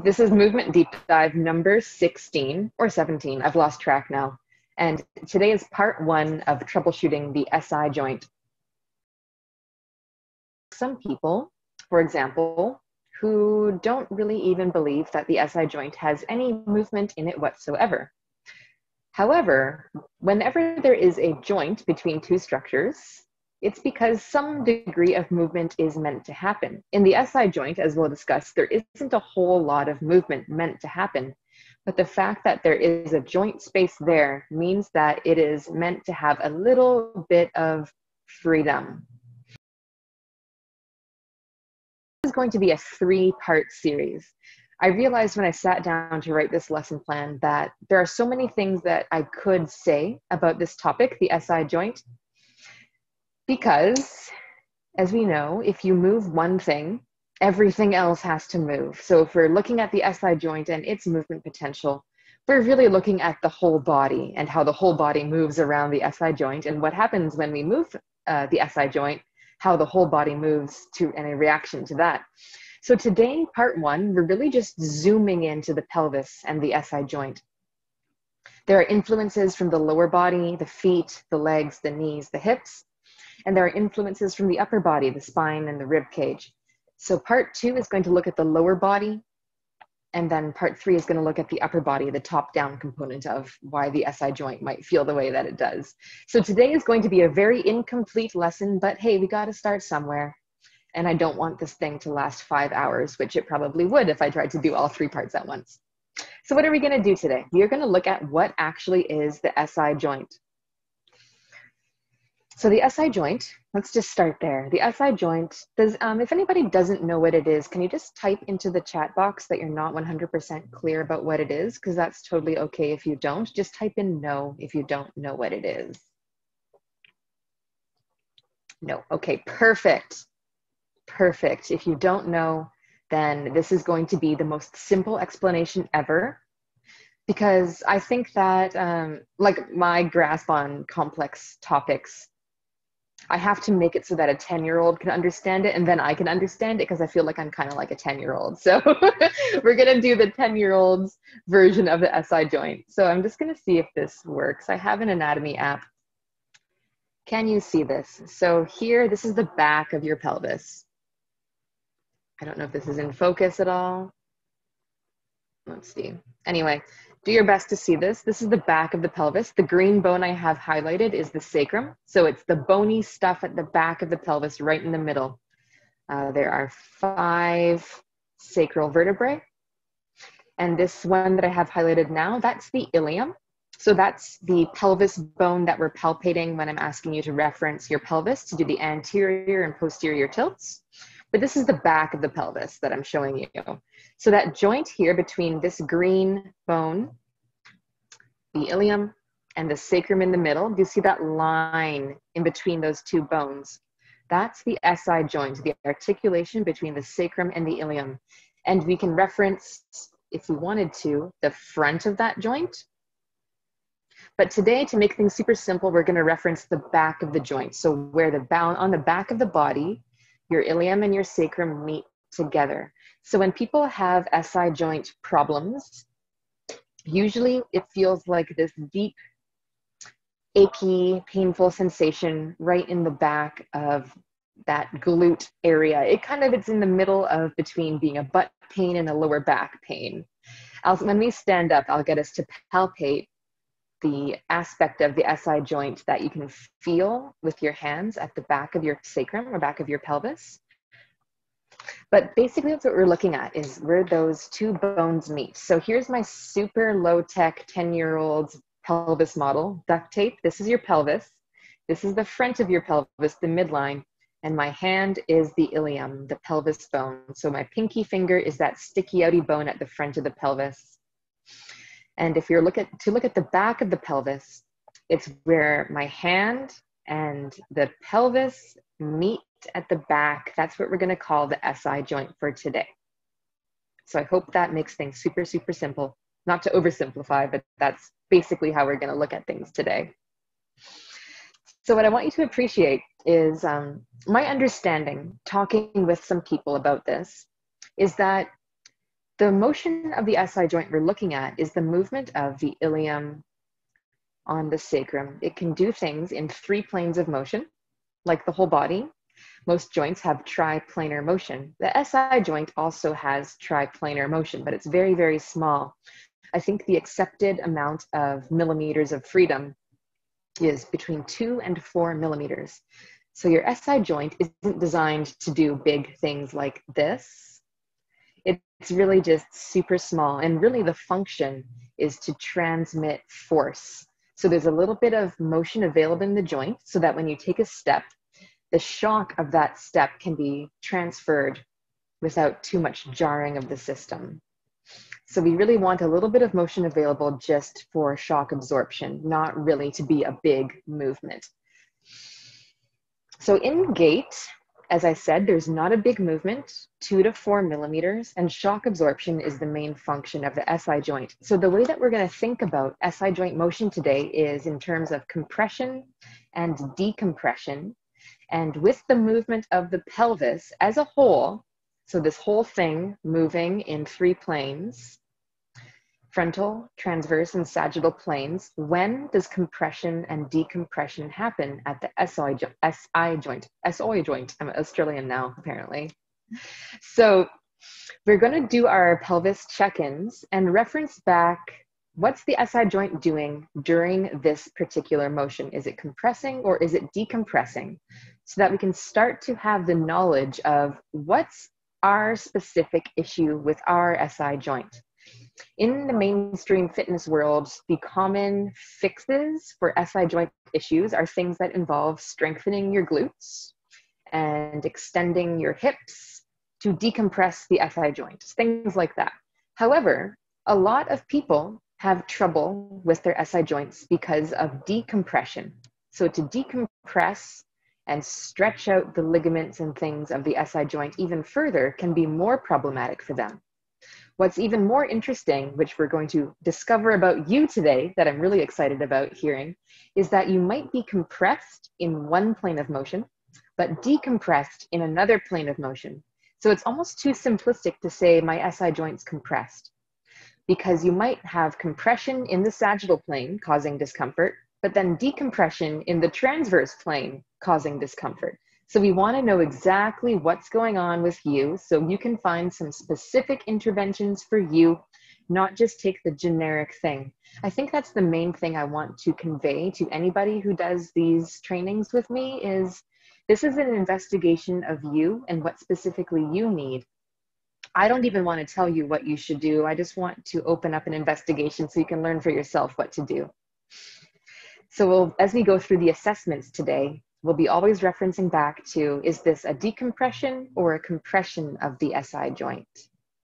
This is movement deep dive number 16 or 17. I've lost track now. And today is part 1 of troubleshooting the SI joint. Some people, for example, who don't really even believe that the SI joint has any movement in it whatsoever. However, whenever there is a joint between two structures, it's because some degree of movement is meant to happen. In the SI joint, as we'll discuss, there isn't a whole lot of movement meant to happen, but the fact that there is a joint space there means that it is meant to have a little bit of freedom. This is going to be a 3-part series. I realized when I sat down to write this lesson plan that there are so many things that I could say about this topic, the SI joint, because, as we know, if you move one thing, everything else has to move. So if we're looking at the SI joint and its movement potential, we're really looking at the whole body and how the whole body moves around the SI joint and what happens when we move the SI joint, how the whole body moves to in a reaction to that. So today, part 1, we're really just zooming into the pelvis and the SI joint. There are influences from the lower body, the feet, the legs, the knees, the hips, and there are influences from the upper body, the spine and the rib cage. So part 2 is going to look at the lower body, and then part 3 is going to look at the upper body, the top-down component of why the SI joint might feel the way that it does. So today is going to be a very incomplete lesson, but hey, we got to start somewhere. And I don't want this thing to last 5 hours, which it probably would if I tried to do all 3 parts at once. So what are we going to do today? We are going to look at what actually is the SI joint. So the SI joint, let's just start there. The SI joint, if anybody doesn't know what it is, can you just type into the chat box that you're not 100% clear about what it is? Because that's totally okay if you don't. Just type in no if you don't know what it is. No, okay, perfect. Perfect. If you don't know, then this is going to be the most simple explanation ever. Because I think that, like my grasp on complex topics, I have to make it so that a 10-year-old can understand it, and then I can understand it because I feel like I'm kind of like a 10-year-old. So we're going to do the 10-year-old's version of the SI joint. So I'm just going to see if this works. I have an anatomy app. Can you see this? So here, this is the back of your pelvis. I don't know if this is in focus at all. Let's see. Anyway, do your best to see this. This is the back of the pelvis. The green bone I have highlighted is the sacrum. So it's the bony stuff at the back of the pelvis, right in the middle. There are 5 sacral vertebrae. And this one that I have highlighted now, that's the ilium. So that's the pelvis bone that we're palpating when I'm asking you to reference your pelvis to do the anterior and posterior tilts. But this is the back of the pelvis that I'm showing you. So that joint here between this green bone, the ilium, and the sacrum in the middle, do you see that line in between those 2 bones? That's the SI joint, the articulation between the sacrum and the ilium. And we can reference, if we wanted to, the front of that joint. But today, to make things super simple, we're going to reference the back of the joint. So where on the back of the body, your ilium and your sacrum meet together. So when people have SI joint problems, usually it feels like this deep, achy, painful sensation right in the back of that glute area. It's in the middle of between being a butt pain and a lower back pain. When we stand up, I'll get us to palpate the aspect of the SI joint that you can feel with your hands at the back of your sacrum or back of your pelvis. But basically that's what we're looking at, is where those 2 bones meet. So here's my super low-tech 10-year-old pelvis model, duct tape. This is your pelvis. This is the front of your pelvis, the midline. And my hand is the ilium, the pelvis bone. So my pinky finger is that sticky outy bone at the front of the pelvis. And if you're to look at the back of the pelvis, it's where my hand and the pelvis meet at the back. That's what we're going to call the SI joint for today. So I hope that makes things super, super simple. Not to oversimplify, but that's basically how we're going to look at things today. So what I want you to appreciate is my understanding, talking with some people about this, is that The motion of the SI joint we're looking at is the movement of the ilium on the sacrum. It can do things in 3 planes of motion, like the whole body. Most joints have tri-planar motion. The SI joint also has tri-planar motion, but it's very, very small. I think the accepted amount of millimeters of freedom is between 2 and 4 millimeters. So your SI joint isn't designed to do big things like this. It's really just super small, and really the function is to transmit force. So there's a little bit of motion available in the joint so that when you take a step, the shock of that step can be transferred without too much jarring of the system. So we really want a little bit of motion available just for shock absorption, not really to be a big movement. So in gait, as I said, there's not a big movement, 2 to 4 millimeters, and shock absorption is the main function of the SI joint. So the way that we're going to think about SI joint motion today is in terms of compression and decompression, and with the movement of the pelvis as a whole. So this whole thing moving in 3 planes, frontal, transverse, and sagittal planes. When does compression and decompression happen at the SI joint? I'm Australian now, apparently. So we're going to do our pelvis check-ins and reference back what's the SI joint doing during this particular motion. Is it compressing or is it decompressing? So that we can start to have the knowledge of what's our specific issue with our SI joint. In the mainstream fitness world, the common fixes for SI joint issues are things that involve strengthening your glutes and extending your hips to decompress the SI joint, things like that. However, a lot of people have trouble with their SI joints because of decompression. So to decompress and stretch out the ligaments and things of the SI joint even further can be more problematic for them. What's even more interesting, which we're going to discover about you today, that I'm really excited about hearing, is that you might be compressed in one plane of motion, but decompressed in another plane of motion. So it's almost too simplistic to say my SI joint's compressed, because you might have compression in the sagittal plane causing discomfort, but then decompression in the transverse plane causing discomfort. So we want to know exactly what's going on with you so you can find some specific interventions for you, not just take the generic thing. I think that's the main thing I want to convey to anybody who does these trainings with me is this is an investigation of you and what specifically you need. I don't even want to tell you what you should do. I just want to open up an investigation so you can learn for yourself what to do. So as we go through the assessments today, we'll be always referencing back to, is this a decompression or a compression of the SI joint?